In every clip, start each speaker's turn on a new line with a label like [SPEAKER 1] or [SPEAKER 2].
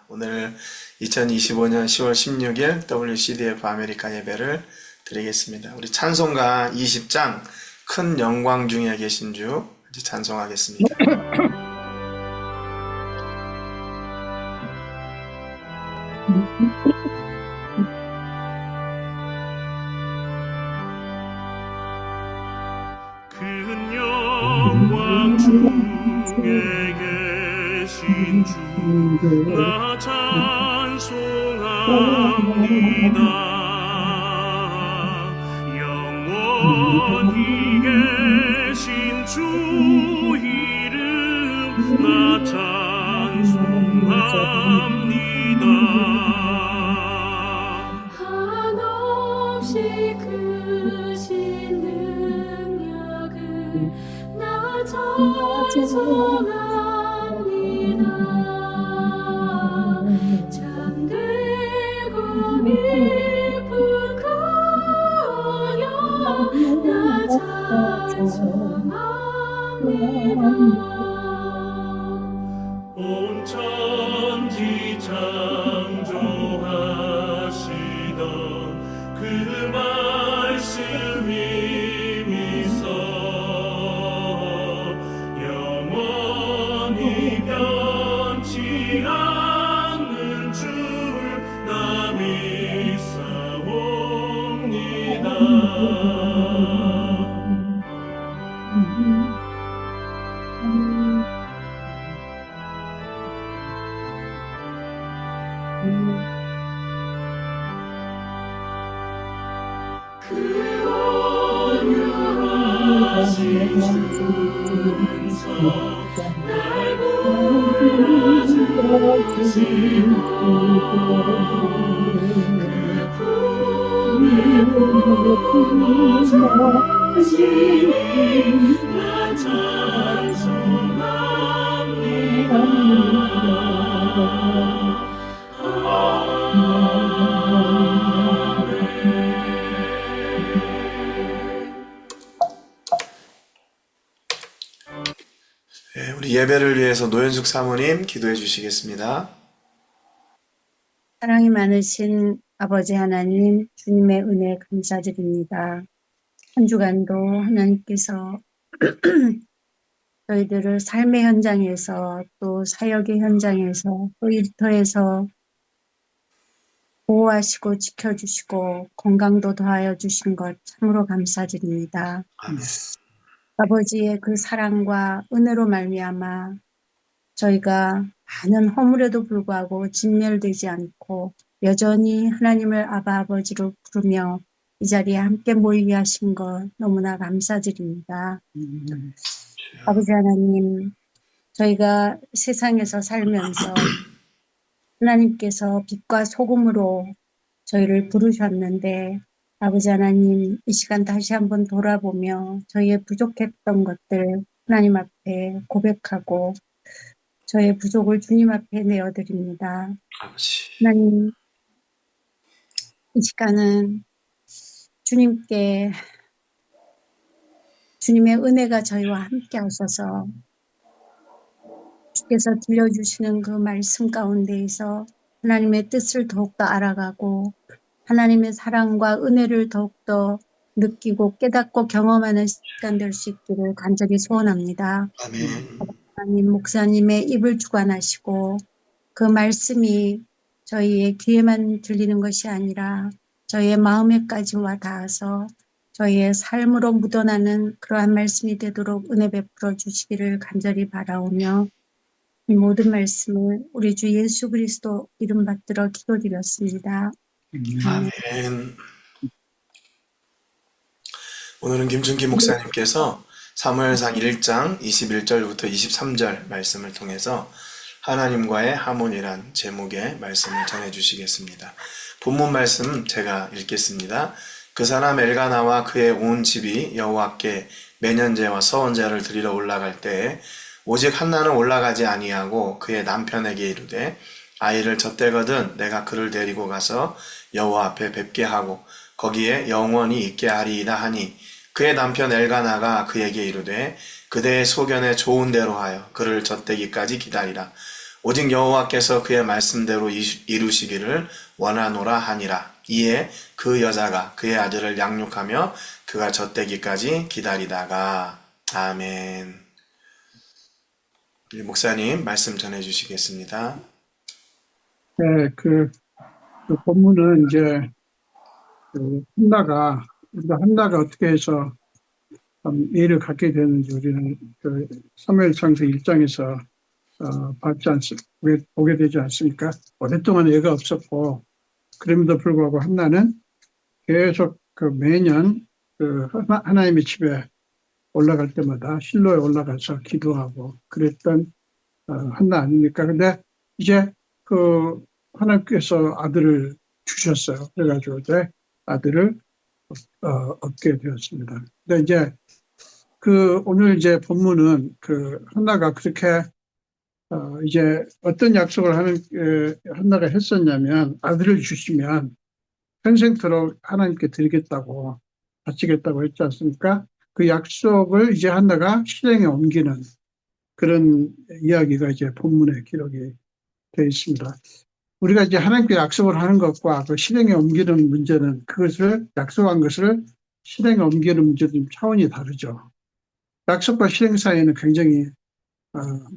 [SPEAKER 1] 오늘 2025년 10월 16일 WCDF 아메리카 예배를 드리겠습니다. 우리 찬송가 20장 큰 영광 중에 계신 주 이제 찬송하겠습니다.
[SPEAKER 2] 큰 영광 중에 계신 주 나 찬송합니다. 영원히 계신 주 이름 나 찬송합니다.
[SPEAKER 3] 한없이 크신 능력을 나 찬송합니다. 잠들고 깊은 근영 나 찬송합니다.
[SPEAKER 2] 온 천지 창조하시던 그 말씀 힘이서 영원히 변치 않는 줄 나 믿사옵니다. 그 온유하신 주께서 날 불러주시고 그 품에 품어주시니 나 찬송합니다.
[SPEAKER 1] 우리 예배를 위해서 노현숙 사모님 기도해 주시겠습니다.
[SPEAKER 4] 사랑이 많으신 아버지 하나님, 주님의 은혜 감사드립니다. 한 주간도 하나님께서 저희들을 삶의 현장에서 또 사역의 현장에서 또 일터에서 보호하시고 지켜주시고 건강도 더하여 주신 것 참으로 감사드립니다.
[SPEAKER 1] 아멘.
[SPEAKER 4] 아버지의 그 사랑과 은혜로 말미암아 저희가 많은 허물에도 불구하고 진멸되지 않고 여전히 하나님을 아바 아버지로 부르며 이 자리에 함께 모이게 하신 것 너무나 감사드립니다. 아버지 하나님, 저희가 세상에서 살면서 하나님께서 빛과 소금으로 저희를 부르셨는데 아버지 하나님, 이 시간 다시 한번 돌아보며 저희의 부족했던 것들 하나님 앞에 고백하고 저의 부족을 주님 앞에 내어드립니다.
[SPEAKER 1] 아버지.
[SPEAKER 4] 하나님, 이 시간은 주님께 주님의 은혜가 저희와 함께 하셔서 주께서 들려주시는 그 말씀 가운데에서 하나님의 뜻을 더욱더 알아가고 하나님의 사랑과 은혜를 더욱더 느끼고 깨닫고 경험하는 시간 될 수 있기를 간절히 소원합니다.
[SPEAKER 1] 아멘.
[SPEAKER 4] 하나님 목사님의 입을 주관하시고 그 말씀이 저희의 귀에만 들리는 것이 아니라 저희의 마음에까지 와 닿아서 저희의 삶으로 묻어나는 그러한 말씀이 되도록 은혜 베풀어 주시기를 간절히 바라오며 이 모든 말씀을 우리 주 예수 그리스도 이름 받들어 기도드렸습니다. 아멘.
[SPEAKER 1] 아멘. 오늘은 김준기 목사님께서 사무엘상 1장 21절부터 23절 말씀을 통해서 하나님과의 하모니란 제목의 말씀을 전해주시겠습니다. 본문 말씀 제가 읽겠습니다. 그 사람 엘가나와 그의 온 집이 여호와께 매년제와 서원제를 드리러 올라갈 때에 오직 한나는 올라가지 아니하고 그의 남편에게 이르되 아이를 젖대거든 내가 그를 데리고 가서 여호와 앞에 뵙게 하고 거기에 영원히 있게 하리이다 하니 그의 남편 엘가나가 그에게 이르되 그대의 소견에 좋은 대로 하여 그를 젖대기까지 기다리라. 오직 여호와께서 그의 말씀대로 이루시기를 원하노라 하니라. 이에 그 여자가 그의 아들을 양육하며 그가 젖되기까지 기다리다가. 아멘. 우리 목사님 말씀 전해주시겠습니다.
[SPEAKER 5] 네, 그 본문은 이제 우리가 한나가 어떻게 해서 예를 갖게 되는지 우리는 사무엘상서 1장에서 보게 되지 않습니까? 오랫동안 애가 없었고, 그럼에도 불구하고 한나는 계속 매년 하나님의 집에 올라갈 때마다 실로에 올라가서 기도하고 그랬던 한나 아닙니까? 근데 이제 하나님께서 아들을 주셨어요. 그래가지고 이제 아들을 얻게 되었습니다. 근데 이제 오늘 이제 본문은 한나가 그렇게 이제 어떤 약속을 한나가 했었냐면, 아들을 주시면 평생토록 하나님께 드리겠다고 바치겠다고 했지 않습니까? 그 약속을 이제 한나가 실행에 옮기는 그런 이야기가 이제 본문에 기록이 되어 있습니다. 우리가 이제 하나님께 약속을 하는 것과 그 실행에 옮기는 문제는, 약속한 것을 실행에 옮기는 문제도 좀 차원이 다르죠. 약속과 실행 사이에는 굉장히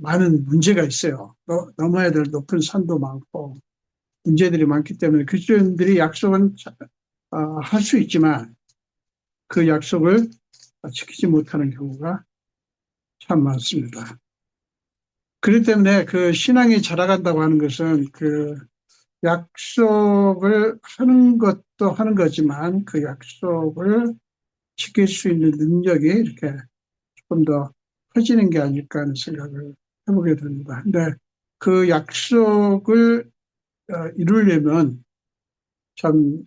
[SPEAKER 5] 많은 문제가 있어요. 넘어야 될 높은 산도 많고 문제들이 많기 때문에 그리스도인들이 약속은 할 수 있지만 그 약속을 지키지 못하는 경우가 참 많습니다. 그렇기 때문에 신앙이 자라간다고 하는 것은 약속을 하는 것도 하는 거지만 그 약속을 지킬 수 있는 능력이 이렇게 조금 더 커지는 게 아닐까 하는 생각을 해보게 됩니다. 근데 그 약속을 이루려면 참,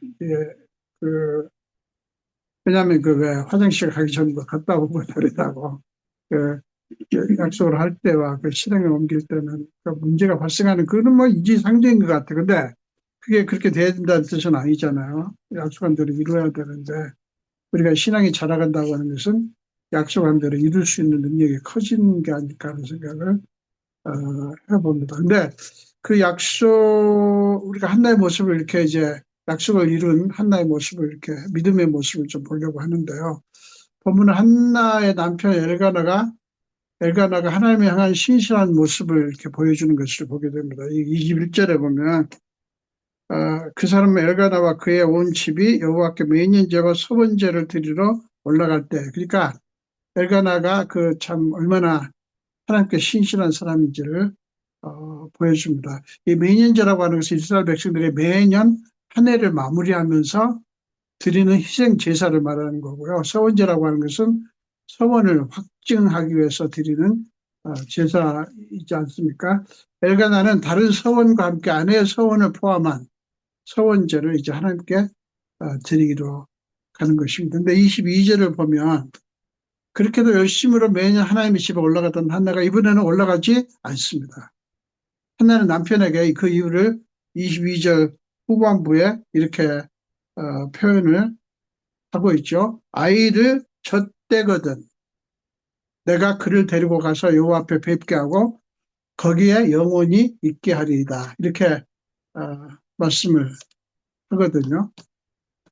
[SPEAKER 5] 왜냐하면 왜 화장실 가기 전에 갔다 오고 그러다고 약속을 할 때와 실행에 옮길 때는 문제가 발생하는, 그건 뭐 이지상정인 것 같아요. 근데 그게 그렇게 돼야 된다는 뜻은 아니잖아요. 약속한 대로 이루어야 되는데, 우리가 신앙이 자라간다고 하는 것은 약속한 대로 이룰 수 있는 능력이 커지는 게 아닐까 하는 생각을 해봅니다. 근데 우리가 한나의 모습을 이렇게 이제 약속을 이룬 한나의 모습을 이렇게 믿음의 모습을 좀 보려고 하는데요. 본문은 한나의 남편 엘가나가 하나님을 향한 신실한 모습을 이렇게 보여주는 것을 보게 됩니다. 21절에 보면 그 사람 엘가나와 그의 온 집이 여호와께 매년 제와 서번제를 드리러 올라갈 때, 그러니까 엘가나가 참 얼마나 하나님께 신실한 사람인지를 보여줍니다. 이 매년제라고 하는 것은 이스라엘 백성들이 매년 한 해를 마무리하면서 드리는 희생 제사를 말하는 거고요. 서원제라고 하는 것은 서원을 확증하기 위해서 드리는 제사이지 않습니까? 엘가나는 다른 서원과 함께 아내의 서원을 포함한 서원제를 이제 하나님께 드리기로 가는 것입니다. 근데 22절을 보면 그렇게도 열심으로 매년 하나님의 집에 올라가던 한나가 이번에는 올라가지 않습니다. 한나는 남편에게 그 이유를 22절 후반부에 이렇게 표현을 하고 있죠. 아이를 젖대거든 내가 그를 데리고 가서 여호와 앞에 뵙게 하고 거기에 영원히 있게 하리이다. 이렇게 말씀을 하거든요.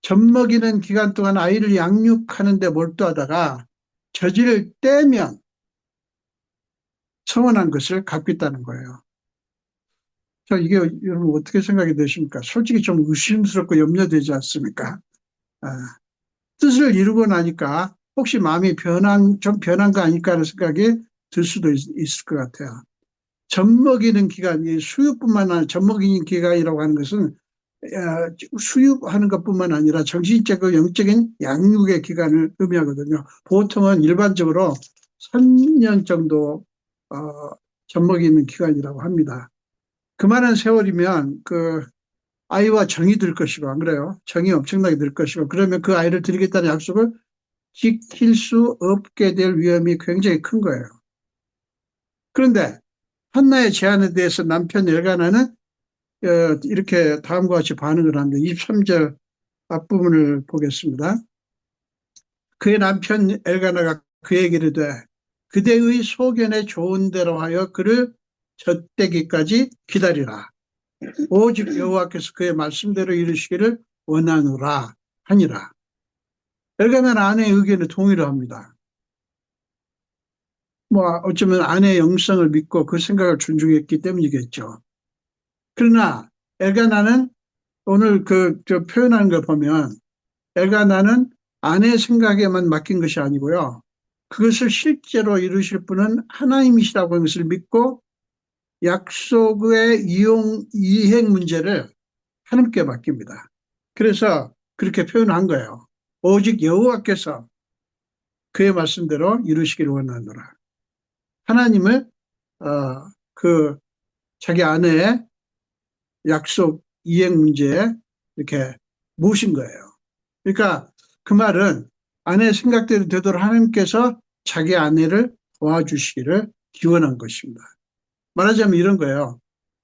[SPEAKER 5] 젖먹이는 기간 동안 아이를 양육하는 데 몰두하다가 젖을 떼면 서원한 것을 갚겠다는 거예요. 자, 이게 여러분 어떻게 생각이 되십니까? 솔직히 좀 의심스럽고 염려되지 않습니까? 뜻을 이루고 나니까 혹시 마음이 좀 변한 거 아닐까 하는 생각이 들 수도 있을 것 같아요. 젖먹이는 기간이 수유뿐만 아니라 젖먹이는 기간이라고 하는 것은 수유하는 것뿐만 아니라 정신적이고 영적인 양육의 기간을 의미하거든요. 보통은 일반적으로 3년 정도 젖먹이는 기간이라고 합니다. 그만한 세월이면 아이와 정이 들 것이고, 안 그래요? 정이 엄청나게 들 것이고, 그러면 그 아이를 드리겠다는 약속을 지킬 수 없게 될 위험이 굉장히 큰 거예요. 그런데 한나의 제안에 대해서 남편 엘가나는 이렇게 다음과 같이 반응을 합니다. 23절 앞부분을 보겠습니다. 그의 남편 엘가나가 그에게 이르되 그대의 소견에 좋은 대로 하여 그를 젖되기까지 기다리라. 오직 여호와께서 그의 말씀대로 이루시기를 원하노라 하니라. 엘가나는 아내의 의견에 동의를 합니다. 어쩌면 아내의 영성을 믿고 그 생각을 존중했기 때문이겠죠. 그러나 엘가나는 오늘 저 표현하는 걸 보면 엘가나는 아내의 생각에만 맡긴 것이 아니고요. 그것을 실제로 이루실 분은 하나님이시라고 하는 것을 믿고 약속의 이행 문제를 하나님께 맡깁니다. 그래서 그렇게 표현한 거예요. 오직 여호와께서 그의 말씀대로 이루시기를 원하노라. 하나님을 자기 아내의 약속 이행 문제에 이렇게 모신 거예요. 그러니까 그 말은 아내의 생각대로 되도록 하나님께서 자기 아내를 도와주시기를 기원한 것입니다. 말하자면 이런 거예요.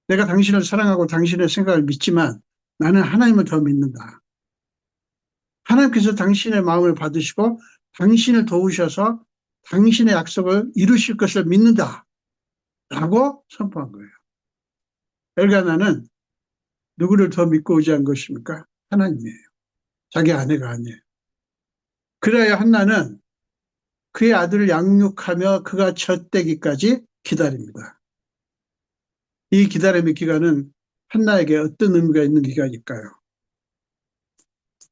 [SPEAKER 5] 내가 당신을 사랑하고 당신의 생각을 믿지만 나는 하나님을 더 믿는다. 하나님께서 당신의 마음을 받으시고 당신을 도우셔서 당신의 약속을 이루실 것을 믿는다. 라고 선포한 거예요. 엘가나는 누구를 더 믿고 의지한 것입니까? 하나님이에요. 자기 아내가 아니에요. 그래야 한나는 그의 아들을 양육하며 그가 젖되기까지 기다립니다. 이 기다림의 기간은 한나에게 어떤 의미가 있는 기간일까요?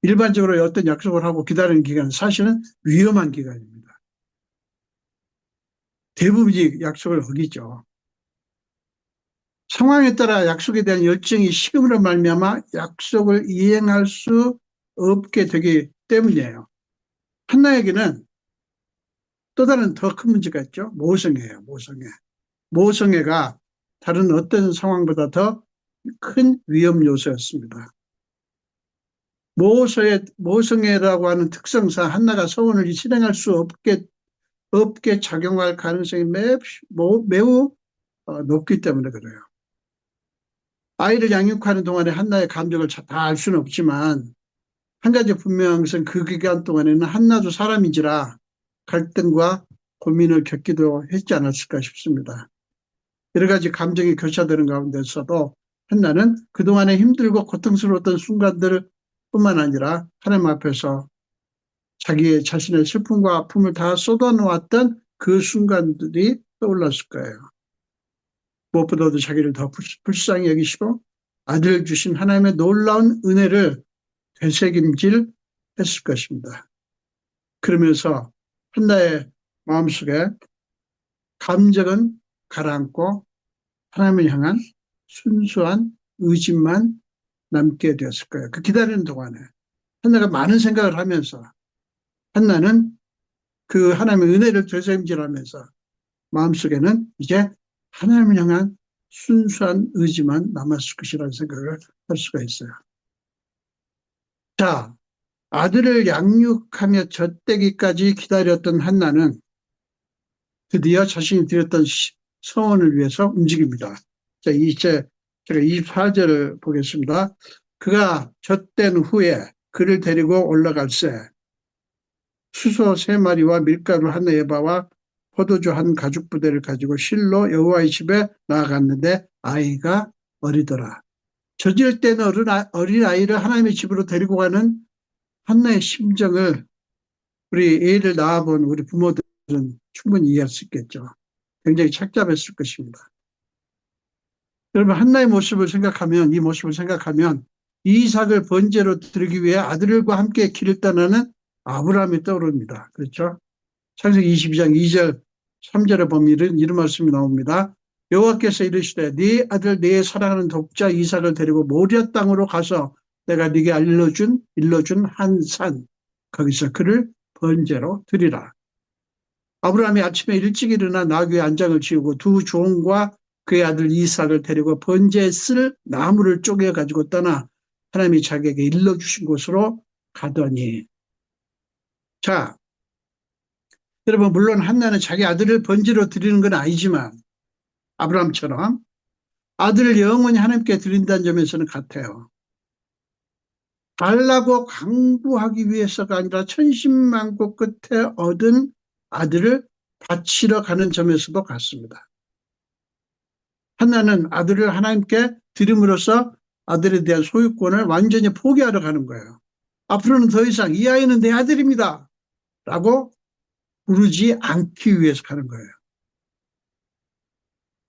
[SPEAKER 5] 일반적으로 어떤 약속을 하고 기다리는 기간은 사실은 위험한 기간입니다. 대부분이 약속을 어기죠. 상황에 따라 약속에 대한 열정이 식음으로 말미암아 약속을 이행할 수 없게 되기 때문이에요. 한나에게는 또 다른 더 큰 문제가 있죠. 모성애예요. 모성애가 다른 어떤 상황보다 더 큰 위험 요소였습니다. 모성애라고 하는 특성상 한나가 서원을 실행할 수 없게 작용할 가능성이 매우 높기 때문에 그래요. 아이를 양육하는 동안에 한나의 감정을 다 알 수는 없지만 한 가지 분명한 것은 그 기간 동안에는 한나도 사람인지라 갈등과 고민을 겪기도 했지 않았을까 싶습니다. 여러 가지 감정이 교차되는 가운데서도 한나는 그동안에 힘들고 고통스러웠던 순간들 뿐만 아니라 하나님 앞에서 자신의 슬픔과 아픔을 다 쏟아놓았던 그 순간들이 떠올랐을 거예요. 무엇보다도 자기를 더 불쌍히 여기시고 아들을 주신 하나님의 놀라운 은혜를 되새김질 했을 것입니다. 그러면서 한나의 마음속에 감정은 가라앉고 하나님을 향한 순수한 의지만 남게 되었을 거예요. 그 기다리는 동안에 한나가 많은 생각을 하면서 한나는 그 하나님의 은혜를 되새김질하면서 마음속에는 이제 하나님을 향한 순수한 의지만 남았을 것이라는 생각을 할 수가 있어요. 자, 아들을 양육하며 젖되기까지 기다렸던 한나는 드디어 자신이 드렸던 서원을 위해서 움직입니다. 자, 이제 제가 24절을 보겠습니다. 그가 젖된 후에 그를 데리고 올라갈새 수소 3마리와 밀가루 한 에바와 포도주 한 가죽부대를 가지고 실로 여호와의 집에 나아갔는데 아이가 어리더라. 젖을 때는 어린 아이를 하나님의 집으로 데리고 가는 한나의 심정을 우리 애를 낳아본 우리 부모들은 충분히 이해할 수 있겠죠. 굉장히 착잡했을 것입니다. 여러분, 한나의 모습을 생각하면, 이 모습을 생각하면 이삭을 번제로 드리기 위해 아들과 함께 길을 떠나는 아브라함이 떠오릅니다. 그렇죠? 창세기 22장 2절 3절에 보면 이런 말씀이 나옵니다. 여호와께서 이르시되 네 아들 네 사랑하는 독자 이삭을 데리고 모리아 땅으로 가서 내가 네게 일러준 한 산 거기서 그를 번제로 드리라. 아브라함이 아침에 일찍 일어나 나귀의 안장을 지우고 두 종과 그의 아들 이삭을 데리고 번제에 쓸 나무를 쪼개 가지고 떠나 하나님이 자기에게 일러주신 곳으로 가더니, 자, 여러분, 물론 한나는 자기 아들을 번제로 드리는 건 아니지만 아브라함처럼 아들을 영원히 하나님께 드린다는 점에서는 같아요. 달라고 강구하기 위해서가 아니라 천신만고 끝에 얻은 아들을 바치러 가는 점에서도 같습니다. 한나는 아들을 하나님께 드림으로써 아들에 대한 소유권을 완전히 포기하러 가는 거예요. 앞으로는 더 이상 이 아이는 내 아들입니다 라고 부르지 않기 위해서 가는 거예요.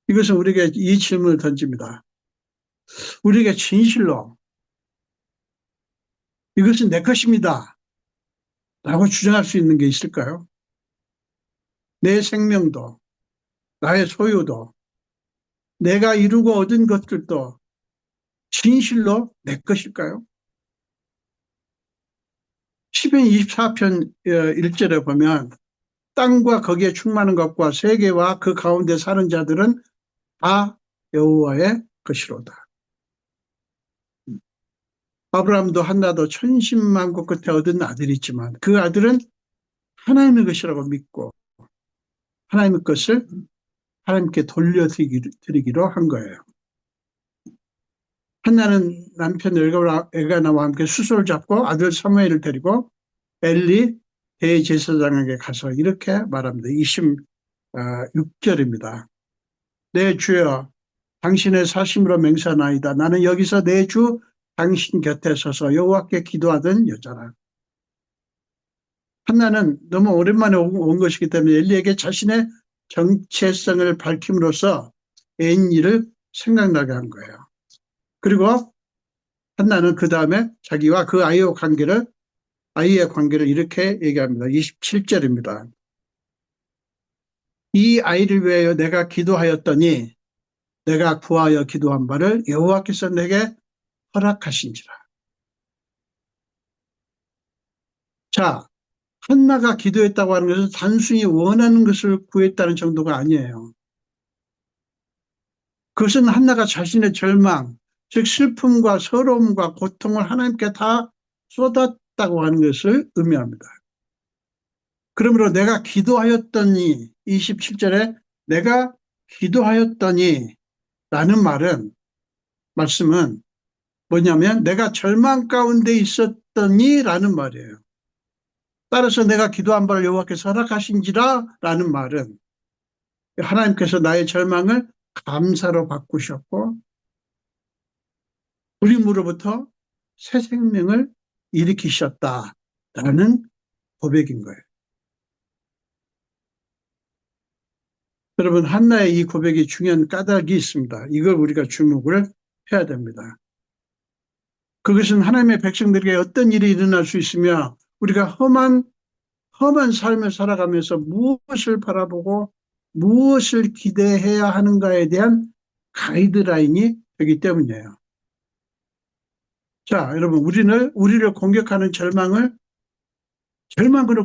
[SPEAKER 5] 이것은 우리에게 이 질문을 던집니다. 우리에게 진실로 이것은 내 것입니다 라고 주장할 수 있는 게 있을까요? 내 생명도, 나의 소유도, 내가 이루고 얻은 것들도 진실로 내 것일까요? 시편 24편 1절에 보면 땅과 거기에 충만한 것과 세계와 그 가운데 사는 자들은 다 여호와의 것이로다. 아브라함도 한나도 천신만고 끝에 얻은 아들이 있지만 그 아들은 하나님의 것이라고 믿고 하나님의 것을 하나님께 돌려드리기로 한 거예요. 한나는 남편 엘가나와 함께 수소를 잡고 아들 사무엘을 데리고 엘리 대제사장에게 가서 이렇게 말합니다. 26절입니다. 내 주여 당신의 사심으로 맹세하나이다. 나는 여기서 내 주 당신 곁에 서서 여호와께 기도하던 여자라. 한나는 너무 오랜만에 온 것이기 때문에 엘리에게 자신의 정체성을 밝힘으로써 애인 일을 생각나게 한 거예요. 그리고 한나는 그 다음에 자기와 그 아이의 관계를 이렇게 얘기합니다. 27절입니다. 이 아이를 위하여 내가 기도하였더니 내가 구하여 기도한 바를 여호와께서 내게 허락하신지라. 자, 한나가 기도했다고 하는 것은 단순히 원하는 것을 구했다는 정도가 아니에요. 그것은 한나가 자신의 절망, 즉 슬픔과 서러움과 고통을 하나님께 다 쏟았다고 하는 것을 의미합니다. 그러므로 내가 기도하였더니 27절에 내가 기도하였더니 라는 말씀은 뭐냐면 내가 절망 가운데 있었더니 라는 말이에요. 따라서 내가 기도한 바를 여호와께서 허락하신지라 라는 말은 하나님께서 나의 절망을 감사로 바꾸셨고 불임으로부터 새 생명을 일으키셨다라는 고백인 거예요. 여러분, 한나의 이 고백이 중요한 까닭이 있습니다. 이걸 우리가 주목을 해야 됩니다. 그것은 하나님의 백성들에게 어떤 일이 일어날 수 있으며 우리가 험한 삶을 살아가면서 무엇을 바라보고 무엇을 기대해야 하는가에 대한 가이드라인이 되기 때문이에요. 자, 여러분, 우리를 공격하는 절망으로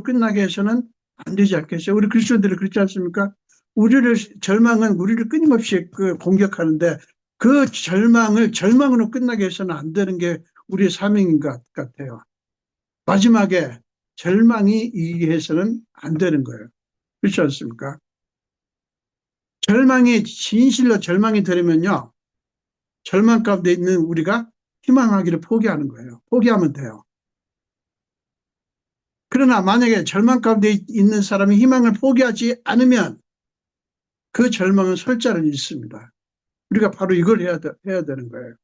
[SPEAKER 5] 끝나게 해서는 안 되지 않겠어요? 우리 그리스도인들이 그렇지 않습니까? 절망은 우리를 끊임없이 공격하는데 그 절망으로 끝나게 해서는 안 되는 게 우리의 사명인 것 같아요. 마지막에 절망이 이기게 해서는 안 되는 거예요. 그렇지 않습니까? 진실로 절망이 되려면요, 절망 가운데 있는 우리가 희망하기를 포기하는 거예요. 포기하면 돼요. 그러나 만약에 절망 가운데 있는 사람이 희망을 포기하지 않으면 그 절망은 설자를 잃습니다. 우리가 바로 이걸 해야 되는 거예요.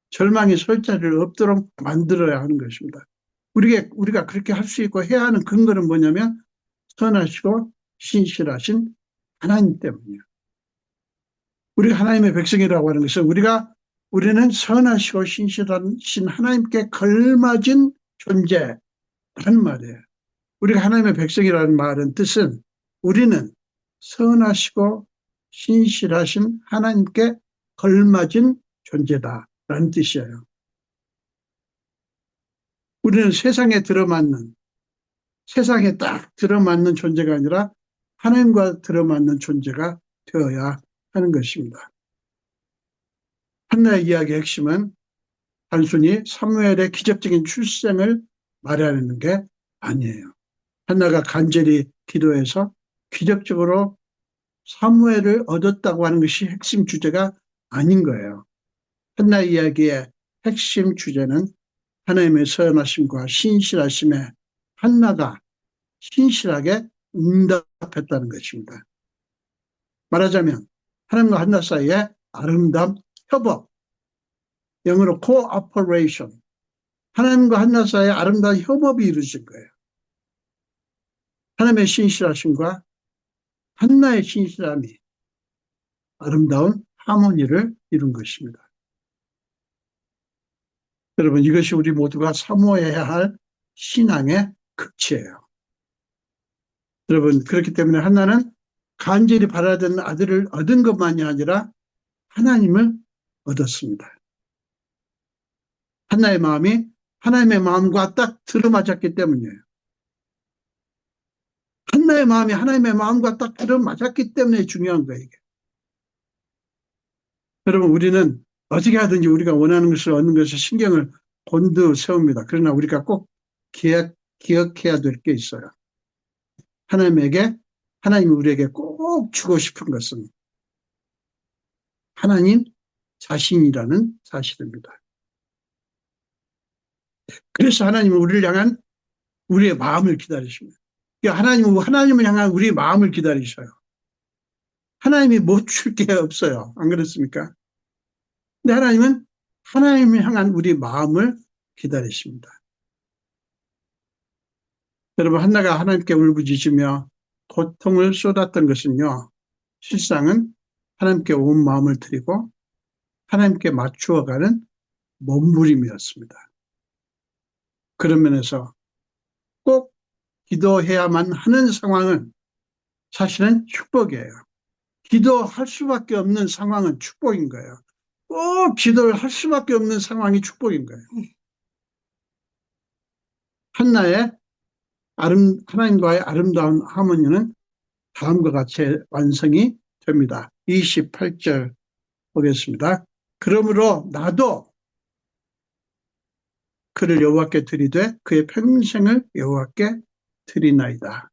[SPEAKER 5] 절망이 설자를 없도록 만들어야 하는 것입니다. 우리가 그렇게 할 수 있고 해야 하는 근거는 뭐냐면 선하시고 신실하신 하나님 때문이에요. 우리가 하나님의 백성이라고 하는 것은 우리는 선하시고 신실하신 하나님께 걸맞은 존재라는 말이에요. 우리가 하나님의 백성이라는 말은 뜻은 우리는 선하시고 신실하신 하나님께 걸맞은 존재다라는 뜻이에요. 우리는 세상에 딱 들어맞는 존재가 아니라 하나님과 들어맞는 존재가 되어야 하는 것입니다. 한나의 이야기의 핵심은 단순히 사무엘의 기적적인 출생을 말하는 게 아니에요. 한나가 간절히 기도해서 기적적으로 사무엘을 얻었다고 하는 것이 핵심 주제가 아닌 거예요. 한나의 이야기의 핵심 주제는 하나님의 선하심과 신실하심에 한나가 신실하게 응답했다는 것입니다. 말하자면 하나님과 한나 사이에 아름다운 협업, 영어로 cooperation. 하나님과 한나 사이에 아름다운 협업이 이루어진 거예요. 하나님의 신실하심과 한나의 신실함이 아름다운 하모니를 이룬 것입니다. 여러분, 이것이 우리 모두가 사모해야 할 신앙의 극치예요. 여러분, 그렇기 때문에 한나는 간절히 바라야 되는 아들을 얻은 것만이 아니라 하나님을 얻었습니다. 한나의 마음이 하나님의 마음과 딱 들어맞았기 때문이에요. 한나의 마음이 하나님의 마음과 딱 들어맞았기 때문에 중요한 거예요, 이게. 여러분, 우리는 어떻게 하든지 우리가 원하는 것을 얻는 것에 신경을 곤두 세웁니다. 그러나 우리가 꼭 기억해야 될 게 있어요. 하나님이 우리에게 꼭 주고 싶은 것은 하나님 자신이라는 사실입니다. 그래서 하나님은 우리를 향한 우리의 마음을 기다리십니다. 하나님을 향한 우리의 마음을 기다리셔요. 하나님이 못 줄 게 없어요. 안 그렇습니까? 근데 하나님은 하나님을 향한 우리 마음을 기다리십니다. 여러분, 한나가 하나님께 울부짖으며 고통을 쏟았던 것은요, 실상은 하나님께 온 마음을 드리고 하나님께 맞추어가는 몸부림이었습니다. 그런 면에서 꼭 기도해야만 하는 상황은 사실은 축복이에요. 기도할 수밖에 없는 상황은 축복인 거예요. 꼭 기도를 할 수밖에 없는 상황이 축복인 거예요. 한나의 하나님과의 아름다운 하모니는 다음과 같이 완성이 됩니다. 28절 보겠습니다. 그러므로 나도 그를 여호와께 드리되 그의 평생을 여호와께 드리나이다.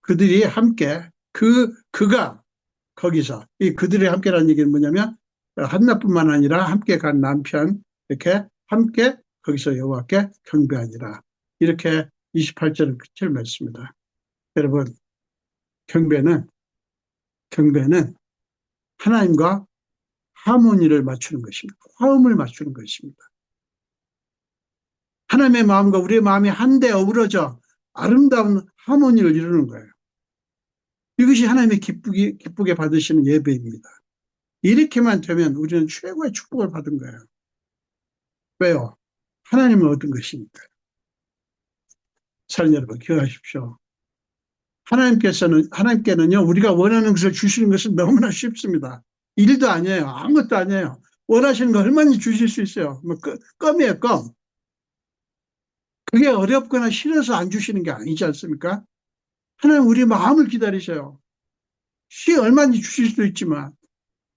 [SPEAKER 5] 그들이 함께 그가 거기서 이 그들이 함께라는 얘기는 뭐냐면 한나뿐만 아니라 함께 간 남편 이렇게 함께 거기서 여호와께 경배하니라. 이렇게 28절은 끝을 맺습니다. 여러분, 경배는 하나님과 하모니를 맞추는 것입니다. 화음을 맞추는 것입니다. 하나님의 마음과 우리의 마음이 한데 어우러져 아름다운 하모니를 이루는 거예요. 이것이 하나님의 기쁘게 받으시는 예배입니다. 이렇게만 되면 우리는 최고의 축복을 받은 거예요. 왜요? 하나님을 얻은 것이니까. 사랑 여러분, 기억하십시오. 하나님께는요, 우리가 원하는 것을 주시는 것은 너무나 쉽습니다. 일도 아니에요. 아무것도 아니에요. 원하시는 거 얼마나 주실 수 있어요. 뭐 껌이에요, 껌. 그게 어렵거나 싫어서 안 주시는 게 아니지 않습니까? 하나님 우리 마음을 기다리셔요. 얼마든지 주실 수도 있지만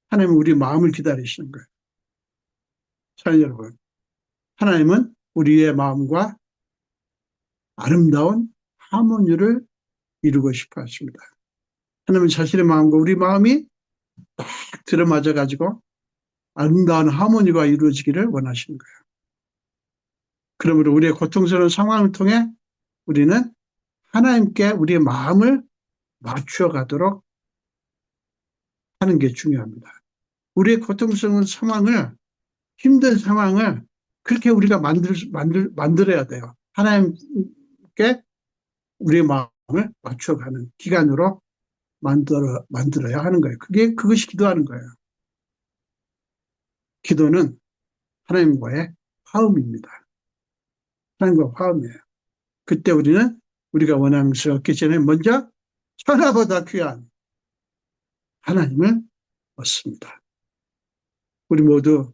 [SPEAKER 5] 하나님은 우리 마음을 기다리시는 거예요. 사랑 여러분, 하나님은 우리의 마음과 아름다운 하모니를 이루고 싶어 하십니다. 하나님은 자신의 마음과 우리 마음이 딱 들어맞아 가지고 아름다운 하모니가 이루어지기를 원하시는 거예요. 그러므로 우리의 고통스러운 상황을 통해 우리는 하나님께 우리의 마음을 맞추어 가도록 하는 게 중요합니다. 우리의 고통스러운 상황을, 힘든 상황을 그렇게 우리가 만들어야 돼요. 하나님께 우리의 마음을 맞춰가는 기간으로 만들어야 하는 거예요. 그것이 기도하는 거예요. 기도는 하나님과의 화음입니다. 하나님과 화음이에요. 그때 우리는 우리가 원하는 것을 얻기 전에 먼저 천하보다 귀한 하나님을 얻습니다. 우리 모두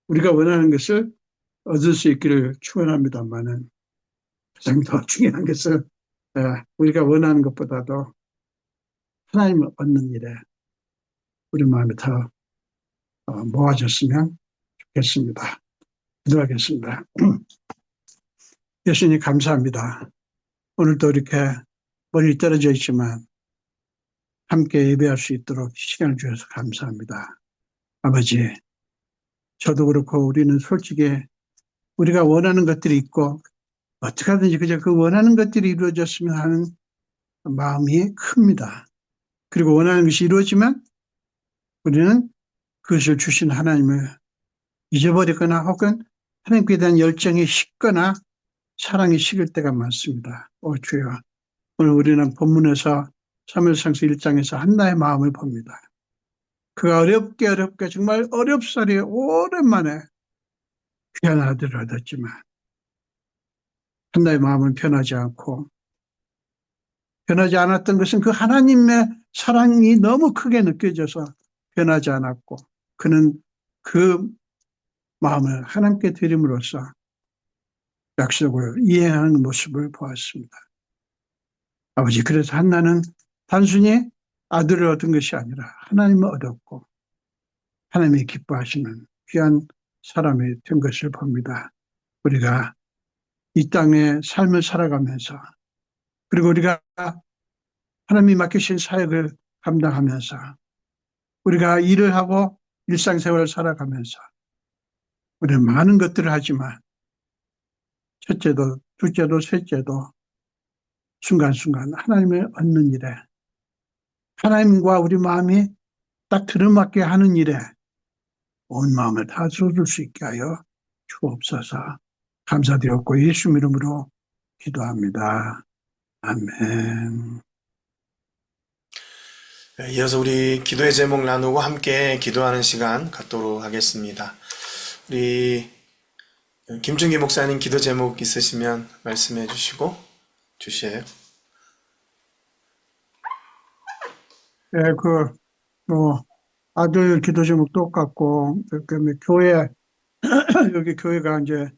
[SPEAKER 5] 우리가 원하는 것을 얻을 수 있기를 축원합니다만은 가장 더 중요한 것은 우리가 원하는 것보다도 하나님을 얻는 일에 우리 마음이 더 모아졌으면 좋겠습니다. 기도하겠습니다. 예수님 감사합니다. 오늘도 이렇게 멀리 떨어져 있지만 함께 예배할 수 있도록 시간을 주셔서 감사합니다. 아버지, 저도 그렇고 우리는 솔직히 우리가 원하는 것들이 있고 어떻게 하든지 그저 그 원하는 것들이 이루어졌으면 하는 마음이 큽니다. 그리고 원하는 것이 이루어지면 우리는 그것을 주신 하나님을 잊어버리거나 혹은 하나님께 대한 열정이 식거나 사랑이 식을 때가 많습니다. 주여, 오늘 우리는 본문에서 사무엘상서 1장에서 한나의 마음을 봅니다. 그가 어렵게 정말 어렵사리 오랜만에 귀한 아들을 얻었지만 한나의 마음은 변하지 않고, 변하지 않았던 것은 그 하나님의 사랑이 너무 크게 느껴져서 변하지 않았고, 그는 그 마음을 하나님께 드림으로써 약속을 이행하는 모습을 보았습니다. 아버지, 그래서 한나는 단순히 아들을 얻은 것이 아니라 하나님을 얻었고 하나님이 기뻐하시는 귀한 사람이 된 것을 봅니다. 우리가 이 땅의 삶을 살아가면서, 그리고 우리가 하나님이 맡기신 사역을 감당하면서, 우리가 일을 하고 일상생활을 살아가면서 우리는 많은 것들을 하지만 첫째도 둘째도 셋째도 순간순간 하나님을 얻는 일에, 하나님과 우리 마음이 딱 들어맞게 하는 일에 온 마음을 다 쏟을 수 있게 하여 주옵소서. 감사드렸고 예수 이름으로 기도합니다. 아멘.
[SPEAKER 1] 네, 이어서 우리 기도의 제목 나누고 함께 기도하는 시간 갖도록 하겠습니다. 우리 김준기 목사님 기도 제목 있으시면 말씀해 주시고 주시에요.
[SPEAKER 5] 네, 아들 기도 제목 똑같고, 교회, 여기 교회가 이제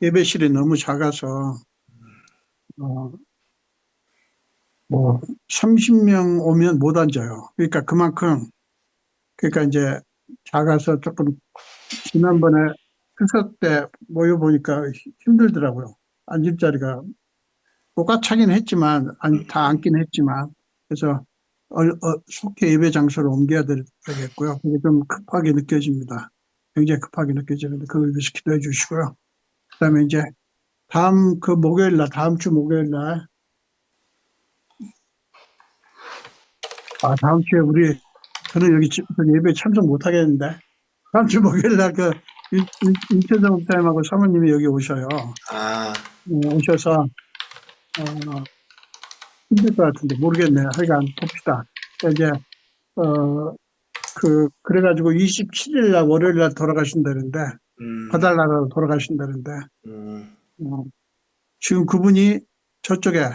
[SPEAKER 5] 예배실이 너무 작아서, 30명 오면 못 앉아요. 그러니까 이제 작아서 조금, 지난번에 추석 때 모여보니까 힘들더라고요. 앉을 자리가 똑같긴 했지만, 다 앉긴 했지만, 그래서 속히 예배 장소를 옮겨야 되겠고요. 그게 좀 급하게 느껴집니다. 굉장히 급하게 느껴지는데, 그걸 위해서 기도해 주시고요. 그 다음에 이제 다음 주 목요일 날, 다음 주에 저는 여기 예배 참석 못 하겠는데, 다음 주 목요일 날 윤태성 목사님하고 사모님이 여기 오셔요. 오셔서, 힘들 것 같은데, 모르겠네요. 하여간 봅시다. 이제, 그래가지고 27일 날 월요일 날 돌아가신다는데, 바달나라로 돌아가신다는데, 지금 그분이 저쪽에,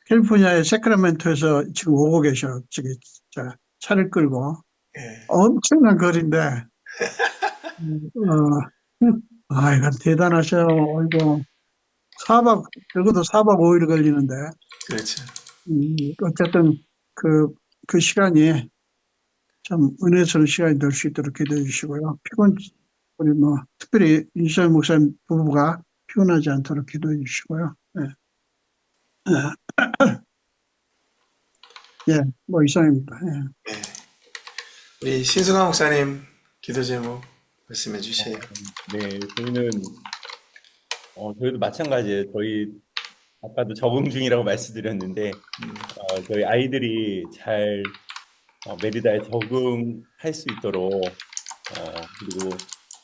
[SPEAKER 5] 캘리포니아의 세크라멘토에서 지금 오고 계셔. 차를 끌고. 엄청난 거리인데, 이건 대단하셔요. 이거 적어도 4박 5일 걸리는데.
[SPEAKER 1] 그렇죠.
[SPEAKER 5] 어쨌든 그 시간이 참 은혜스러운 시간이 될 수 있도록 기도해 주시고요. 우리 특별히 이시영 목사님 부부가 피곤하지 않도록 기도해 주시고요. 이상입니다.
[SPEAKER 1] 우리 신승환 목사님 기도 제목 말씀해 주세요.
[SPEAKER 2] 네, 저희도 마찬가지예요. 저희 아까도 적응 중이라고 말씀드렸는데 저희 아이들이 잘 메리다에 적응할 수 있도록 그리고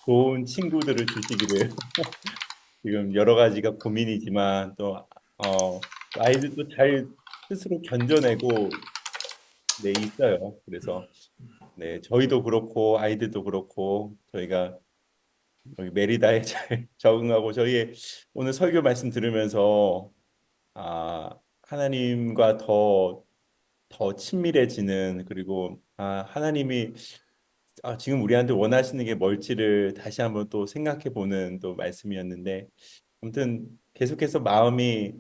[SPEAKER 2] 좋은 친구들을 주시기를 지금 여러 가지가 고민이지만 또 아이들도 잘 스스로 견뎌내고 있어요. 그래서 저희도 그렇고 아이들도 그렇고 저희가 여기 메리다에 잘 적응하고 저희의 오늘 설교 말씀 들으면서 하나님과 더 친밀해지는, 그리고 하나님이 지금 우리한테 원하시는 게 뭘지를 다시 한번 또 생각해 보는 또 말씀이었는데, 아무튼 계속해서 마음이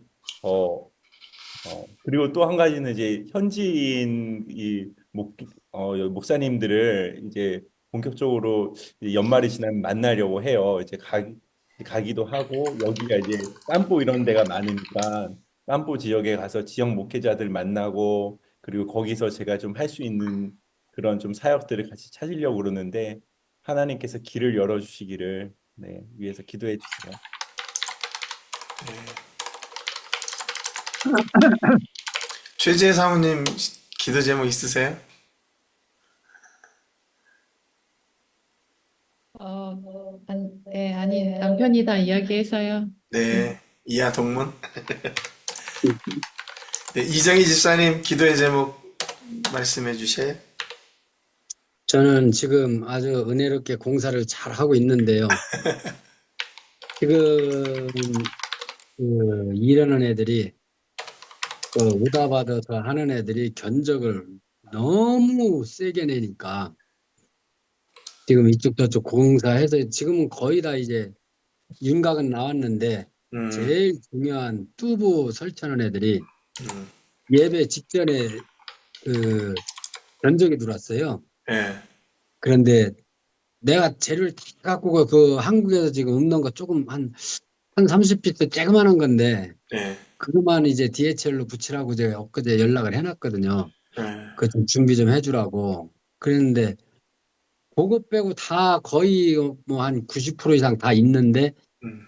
[SPEAKER 2] 그리고 또 한 가지는 이제 현지인 목사님들을 이제 본격적으로 이제 연말이 지나면 만나려고 해요. 이제 가기도 하고, 여기가 이제 깜포 이런 데가 많으니까 깜포 지역에 가서 지역 목회자들 만나고, 그리고 거기서 제가 좀 할 수 있는 그런 좀 사역들을 같이 찾으려고 그러는데, 하나님께서 길을 열어주시기를 위해서 기도해 주세요.
[SPEAKER 1] 최재 사모님 기도 제목 있으세요?
[SPEAKER 3] 네, 아니, 남편이 다 이야기해서요.
[SPEAKER 1] 네, 이하 동문. 네, 이정희 집사님 기도의 제목 말씀해 주세요.
[SPEAKER 6] 저는 지금 아주 은혜롭게 공사를 잘 하고 있는데요. 지금 일하는 애들이 오다 받아서 하는 애들이 견적을 너무 세게 내니까 지금 이쪽 저쪽 공사해서 지금은 거의 다 이제 윤곽은 나왔는데 제일 중요한 뚜부 설치하는 애들이
[SPEAKER 1] 음,
[SPEAKER 6] 예배 직전에 견적이 들어왔어요.
[SPEAKER 1] 예,
[SPEAKER 6] 그런데 내가 재료를 다 갖고 그 한국에서 지금 없는 거 조금 한 30피트 쬐그만한 건데
[SPEAKER 1] 예,
[SPEAKER 6] 그거만 이제 DHL로 붙이라고 제가 엊그제 연락을 해놨거든요.
[SPEAKER 1] 예,
[SPEAKER 6] 그거 좀 준비 좀 해주라고. 그랬는데 그거 빼고 다 거의 뭐 한 90% 이상 다 있는데
[SPEAKER 1] 음,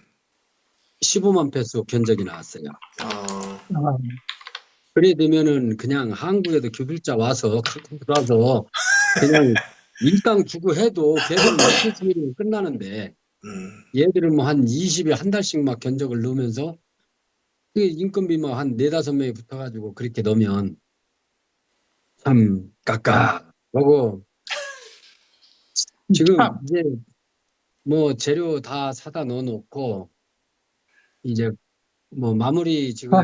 [SPEAKER 6] 15만 페소 견적이 나왔어요.
[SPEAKER 5] 아,
[SPEAKER 6] 그래 되면은 그냥 한국에도 교bil자 와서 갖고 들어와서 그냥 일당 주고 해도 걔들 몇십일이면 끝나는데 얘들은 뭐 한 20일 한 달씩 막 견적을 넣으면서 그 인건비 뭐 한 4~5명이 붙어가지고 그렇게 넣으면 참 깝깝하고 지금
[SPEAKER 5] 참,
[SPEAKER 6] 이제 뭐 재료 다 사다 넣어놓고 이제 뭐 마무리
[SPEAKER 5] 아,
[SPEAKER 6] 지금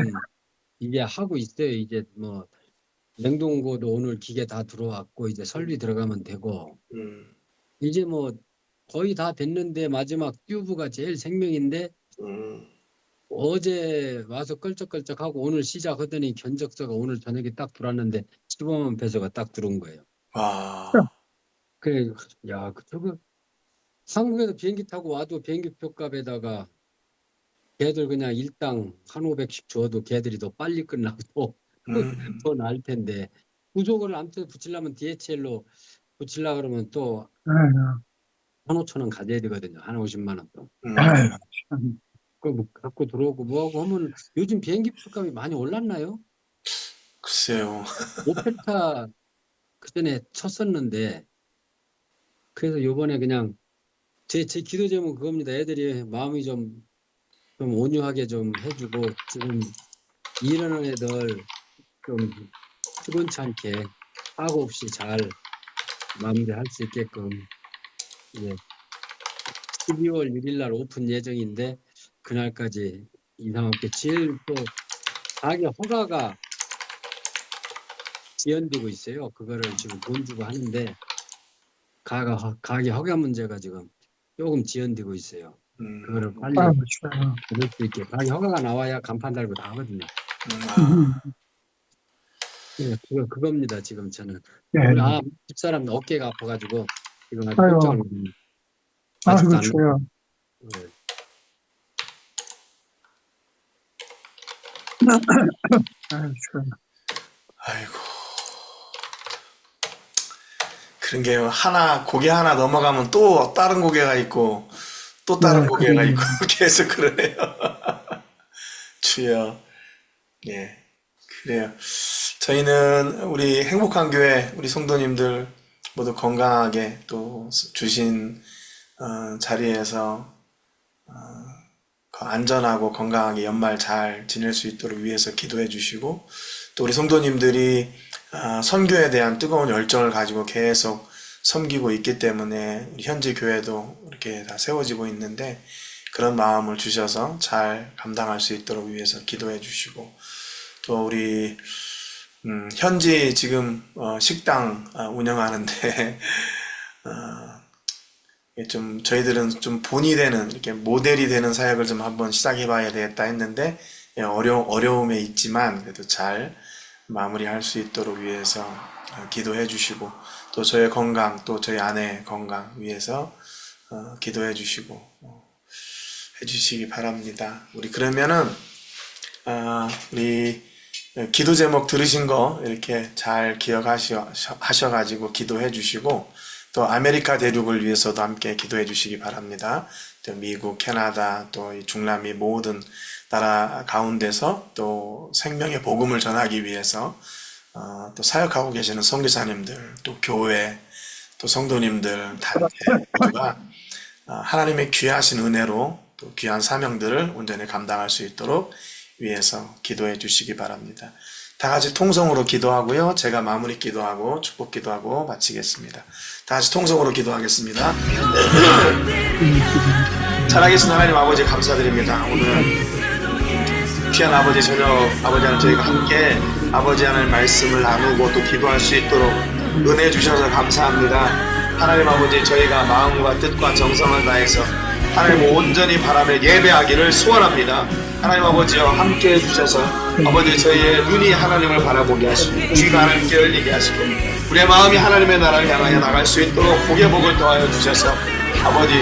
[SPEAKER 6] 이게 하고 있어요. 이제 뭐 냉동고도 오늘 기계 다 들어왔고 이제 설비 들어가면 되고
[SPEAKER 1] 음,
[SPEAKER 6] 이제 뭐 거의 다 됐는데 마지막 튜브가 제일 생명인데
[SPEAKER 1] 음.
[SPEAKER 6] 어제 와서 끌적끌적하고 오늘 시작하더니 견적서가 오늘 저녁에 딱 들어왔는데 15만 페소가 딱 들어온 거예요.
[SPEAKER 1] 와,
[SPEAKER 6] 그래, 야, 저거 한국에서 비행기 타고 와도 비행기 표값에다가 걔들 그냥 일당 1,500씩 줘도 걔들이 더 빨리 끝나고 더 나을 텐데 부속을 아무튼 붙이려면 DHL로 붙이려 그러면 또
[SPEAKER 5] 아유,
[SPEAKER 6] 1,500원 가져야 되거든요. 한 50만 원 또.
[SPEAKER 5] 아유, 참.
[SPEAKER 6] 그뭐 갖고 들어오고 뭐하고 하면 요즘 비행기 표값이 많이 올랐나요?
[SPEAKER 1] 글쎄요.
[SPEAKER 6] 오페타 그전에 쳤었는데 그래서 요번에 그냥 제 기도 제목은 그겁니다. 애들이 마음이 좀 온유하게 좀 해주고 지금 일하는 애들 좀 시원치 않게 사고 없이 잘 마무리할 수 있게끔 이제 12월 6일 날 오픈 예정인데 그날까지 이상 없게 제일 또 가게 허가가 지연되고 있어요. 그거를 지금 돈 주고 하는데 가게 허가 문제가 지금 조금 지연되고 있어요. 그거를 빨리
[SPEAKER 5] 아유, 좋아요.
[SPEAKER 6] 받을 수 있게 가게 허가가 나와야 간판 달고 다 하거든요. 네, 그겁니다. 지금 저는
[SPEAKER 5] 예,
[SPEAKER 6] 오늘 집사람 어깨가 아파가지고 지금 아주
[SPEAKER 5] 아유,
[SPEAKER 6] 꼼짝을 아직도
[SPEAKER 5] 아이고,
[SPEAKER 6] 안
[SPEAKER 5] 좋아요.
[SPEAKER 6] 네.
[SPEAKER 5] 아유, 좋아요.
[SPEAKER 1] 아이고. 그런 게 고개 하나 넘어가면 또 다른 고개가 있고, 또 다른
[SPEAKER 5] 네,
[SPEAKER 1] 고개가
[SPEAKER 5] 그러네요.
[SPEAKER 1] 있고, 계속 그러네요. 주여. 예, 그래요. 저희는 우리 행복한 교회, 우리 성도님들 모두 건강하게 또 주신 자리에서 안전하고 건강하게 연말 잘 지낼 수 있도록 위해서 기도해 주시고, 또 우리 성도님들이 선교에 대한 뜨거운 열정을 가지고 계속 섬기고 있기 때문에 우리 현지 교회도 이렇게 다 세워지고 있는데 그런 마음을 주셔서 잘 감당할 수 있도록 위해서 기도해 주시고, 또 우리 현지 지금 식당 운영하는데 좀 저희들은 좀 본이 되는 이렇게 모델이 되는 사역을 좀 한번 시작해 봐야 되겠다 했는데 어려움에 있지만 그래도 잘 마무리할 수 있도록 위해서 기도해 주시고, 또 저의 건강, 또 저희 아내의 건강 위해서 기도해 주시고 해주시기 바랍니다. 우리 그러면은 우리 기도 제목 들으신 거 이렇게 잘 기억하셔가지고 기도해 주시고, 또 아메리카 대륙을 위해서도 함께 기도해 주시기 바랍니다. 또 미국, 캐나다, 또 이 중남미 모든 나라 가운데서 또 생명의 복음을 전하기 위해서 또 사역하고 계시는 선교사님들, 또 교회, 또 성도님들, 단체 모두가 하나님의 귀하신 은혜로 또 귀한 사명들을 온전히 감당할 수 있도록 위해서 기도해 주시기 바랍니다. 다 같이 통성으로 기도하고요. 제가 마무리 기도하고 축복 기도하고 마치겠습니다. 다 같이 통성으로 기도하겠습니다. 살아계신 하나님 아버지 감사드립니다. 오늘 귀한 아버지 저녁 아버지 하나님 저희가 함께 아버지 하나님 말씀을 나누고 또 기도할 수 있도록 은혜 주셔서 감사합니다. 하나님 아버지 저희가 마음과 뜻과 정성을 다해서 하나님 온전히 바라며 예배하기를 소원합니다. 하나님 아버지여 함께 해주셔서 아버지 저희의 눈이 하나님을 바라보게 하시고 귀가 하나님께 열리게 하시고 우리의 마음이 하나님의 나라를 향하여 나갈 수 있도록 복의 복을 더하여 주셔서 아버지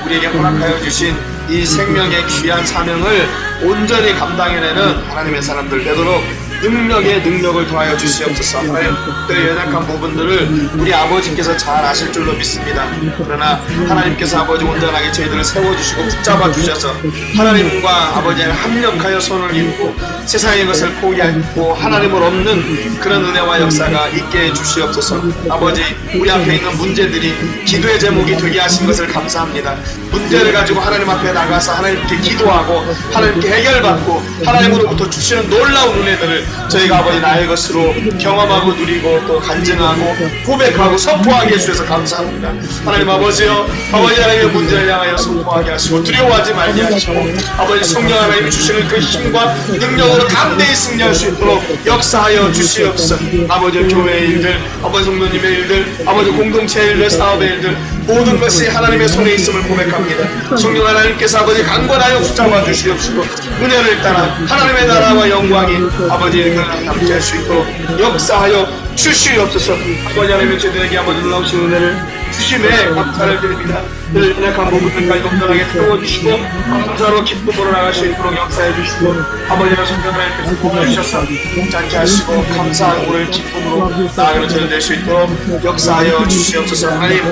[SPEAKER 1] 우리에게 허락하여 주신 이 생명의 귀한 사명을 온전히 감당해내는 하나님의 사람들 되도록 능력에 능력을 더하여 주시옵소서. 하나님 그 연약한 부분들을 우리 아버지께서 잘 아실 줄로 믿습니다. 그러나 하나님께서 아버지 온전하게 저희들을 세워주시고 붙잡아 주셔서 하나님과 아버지를 합력하여 손을 이루고 세상의 것을 포기하고 하나님을 얻는 그런 은혜와 역사가 있게 해 주시옵소서. 아버지 우리 앞에 있는 문제들이 기도의 제목이 되게 하신 것을 감사합니다. 문제를 가지고 하나님 앞에 나가서 하나님께 기도하고 하나님께 해결받고 하나님으로부터 주시는 놀라운 은혜들을 저희가 아버지 나의 것으로 경험하고 누리고 또 간증하고 고백하고 선포하게 해주셔서 감사합니다. 하나님 아버지여 아버지 하나님의 문제를 향하여 선포하게 하시고 두려워하지 말게 하시고 아버지 성령 하나님이 주시는 그 힘과 능력으로 담대히 승리할 수 있도록 역사하여 주시옵소서. 아버지 교회의 일들 아버지 성도님의 일들 아버지 공동체의 일들 사업의 일들 모든 것이 하나님의 손에 있음을 고백합니다. 성령 하나님께서 아버지 강권하여 붙잡아 주시옵시고 은혜를 따라 하나님의 나라와 영광이 아버지의 은혜를 담게 할 수 있도록 역사하여 주시옵소서. 아버지 하나님의 저들에게 아버지 놀라우신 은혜를 주심에 감사를 드립니다. 늘 연약한 부분들까지 온전하게 태워주시고 감사로 기쁨으로 나갈 수 있도록 역사해 주시고 아버지의 성령 하나님께서 도와주셔서 목자게 하시고 감사한 오늘 기쁨으로 나아가는 저들 될 수 있도록 역사하여 주시옵소서. 하나님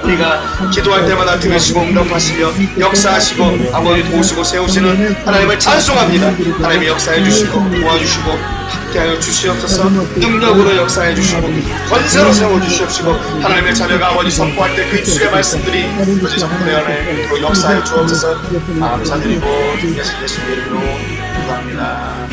[SPEAKER 1] 우리가 기도할 때마다 들으시고 응답하시며 역사하시고 아버지 도우시고 세우시는 하나님을 찬송합니다. 하나님이 역사해 주시고 도와주시고 함께하여 주시옵소서. 능력으로 역사해 주시고 권세로 세워 주시옵시고 하나님의 자녀가 아버지 선포할 때 그 입술의 말씀들이 아버지 선포되어 하나님 역사해 주옵소서. 감사드리고 예수님 이름으로 기도합니다.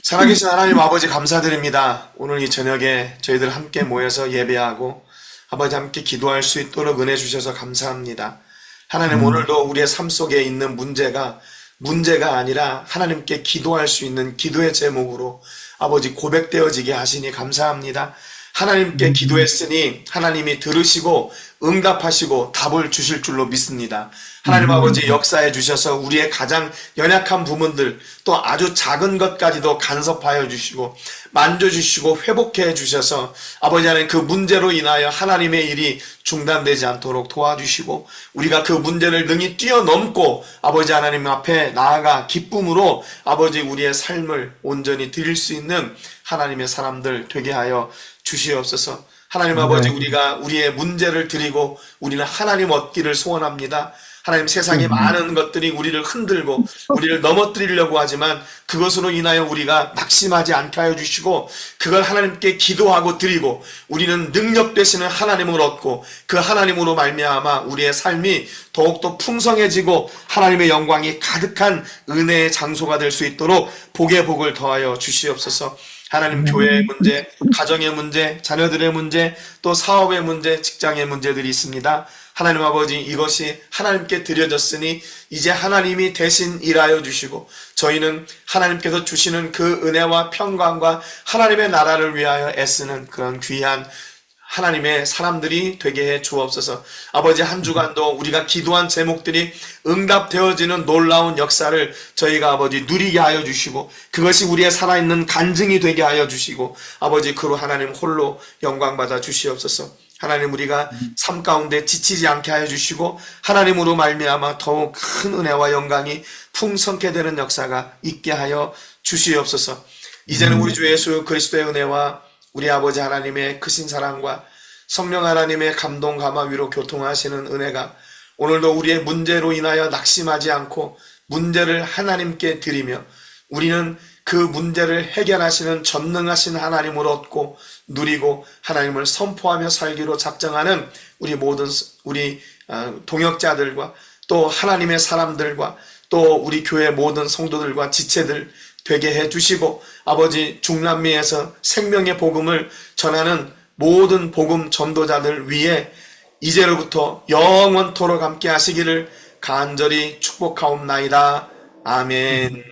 [SPEAKER 1] 살아계신 하나님 아버지 감사드립니다. 오늘 이 저녁에 저희들 함께 모여서 예배하고 아버지 함께 기도할 수 있도록 은혜 주셔서 감사합니다. 하나님 오늘도 우리의 삶 속에 있는 문제가 아니라 하나님께 기도할 수 있는 기도의 제목으로 아버지 고백되어지게 하시니 감사합니다. 하나님께 기도했으니 하나님이 들으시고 응답하시고 답을 주실 줄로 믿습니다. 하나님 아버지 역사해 주셔서 우리의 가장 연약한 부분들 또 아주 작은 것까지도 간섭하여 주시고 만져주시고 회복해 주셔서 아버지 하나님 그 문제로 인하여 하나님의 일이 중단되지 않도록 도와주시고 우리가 그 문제를 능히 뛰어넘고 아버지 하나님 앞에 나아가 기쁨으로 아버지 우리의 삶을 온전히 드릴 수 있는 하나님의 사람들 되게 하여 주시옵소서. 하나님 아버지 우리가 우리의 문제를 드리고 우리는 하나님 얻기를 소원합니다. 하나님 세상에 많은 것들이 우리를 흔들고 우리를 넘어뜨리려고 하지만 그것으로 인하여 우리가 낙심하지 않게 하여 주시고 그걸 하나님께 기도하고 드리고 우리는 능력 되시는 하나님을 얻고 그 하나님으로 말미암아 우리의 삶이 더욱더 풍성해지고 하나님의 영광이 가득한 은혜의 장소가 될 수 있도록 복의 복을 더하여 주시옵소서. 하나님 교회의 문제, 가정의 문제, 자녀들의 문제, 또 사업의 문제, 직장의 문제들이 있습니다. 하나님 아버지 이것이 하나님께 드려졌으니 이제 하나님이 대신 일하여 주시고 저희는 하나님께서 주시는 그 은혜와 평강과 하나님의 나라를 위하여 애쓰는 그런 귀한 하나님의 사람들이 되게 해 주옵소서. 아버지 한 주간도 우리가 기도한 제목들이 응답되어지는 놀라운 역사를 저희가 아버지 누리게 하여 주시고 그것이 우리의 살아있는 간증이 되게 하여 주시고 아버지 그로 하나님 홀로 영광 받아 주시옵소서. 하나님 우리가 삶 가운데 지치지 않게 하여 주시고 하나님으로 말미암아 더욱 큰 은혜와 영광이 풍성케 되는 역사가 있게 하여 주시옵소서. 이제는 우리 주 예수 그리스도의 은혜와 우리 아버지 하나님의 크신 사랑과 성령 하나님의 감동 감화 위로 교통하시는 은혜가 오늘도 우리의 문제로 인하여 낙심하지 않고 문제를 하나님께 드리며 우리는 그 문제를 해결하시는 전능하신 하나님을 얻고 누리고 하나님을 선포하며 살기로 작정하는 우리 모든 동역자들과 또 하나님의 사람들과 또 우리 교회 모든 성도들과 지체들 되게 해주시고 아버지 중남미에서 생명의 복음을 전하는 모든 복음 전도자들 위해 이제로부터 영원토록 함께 하시기를 간절히 축복하옵나이다. 아멘.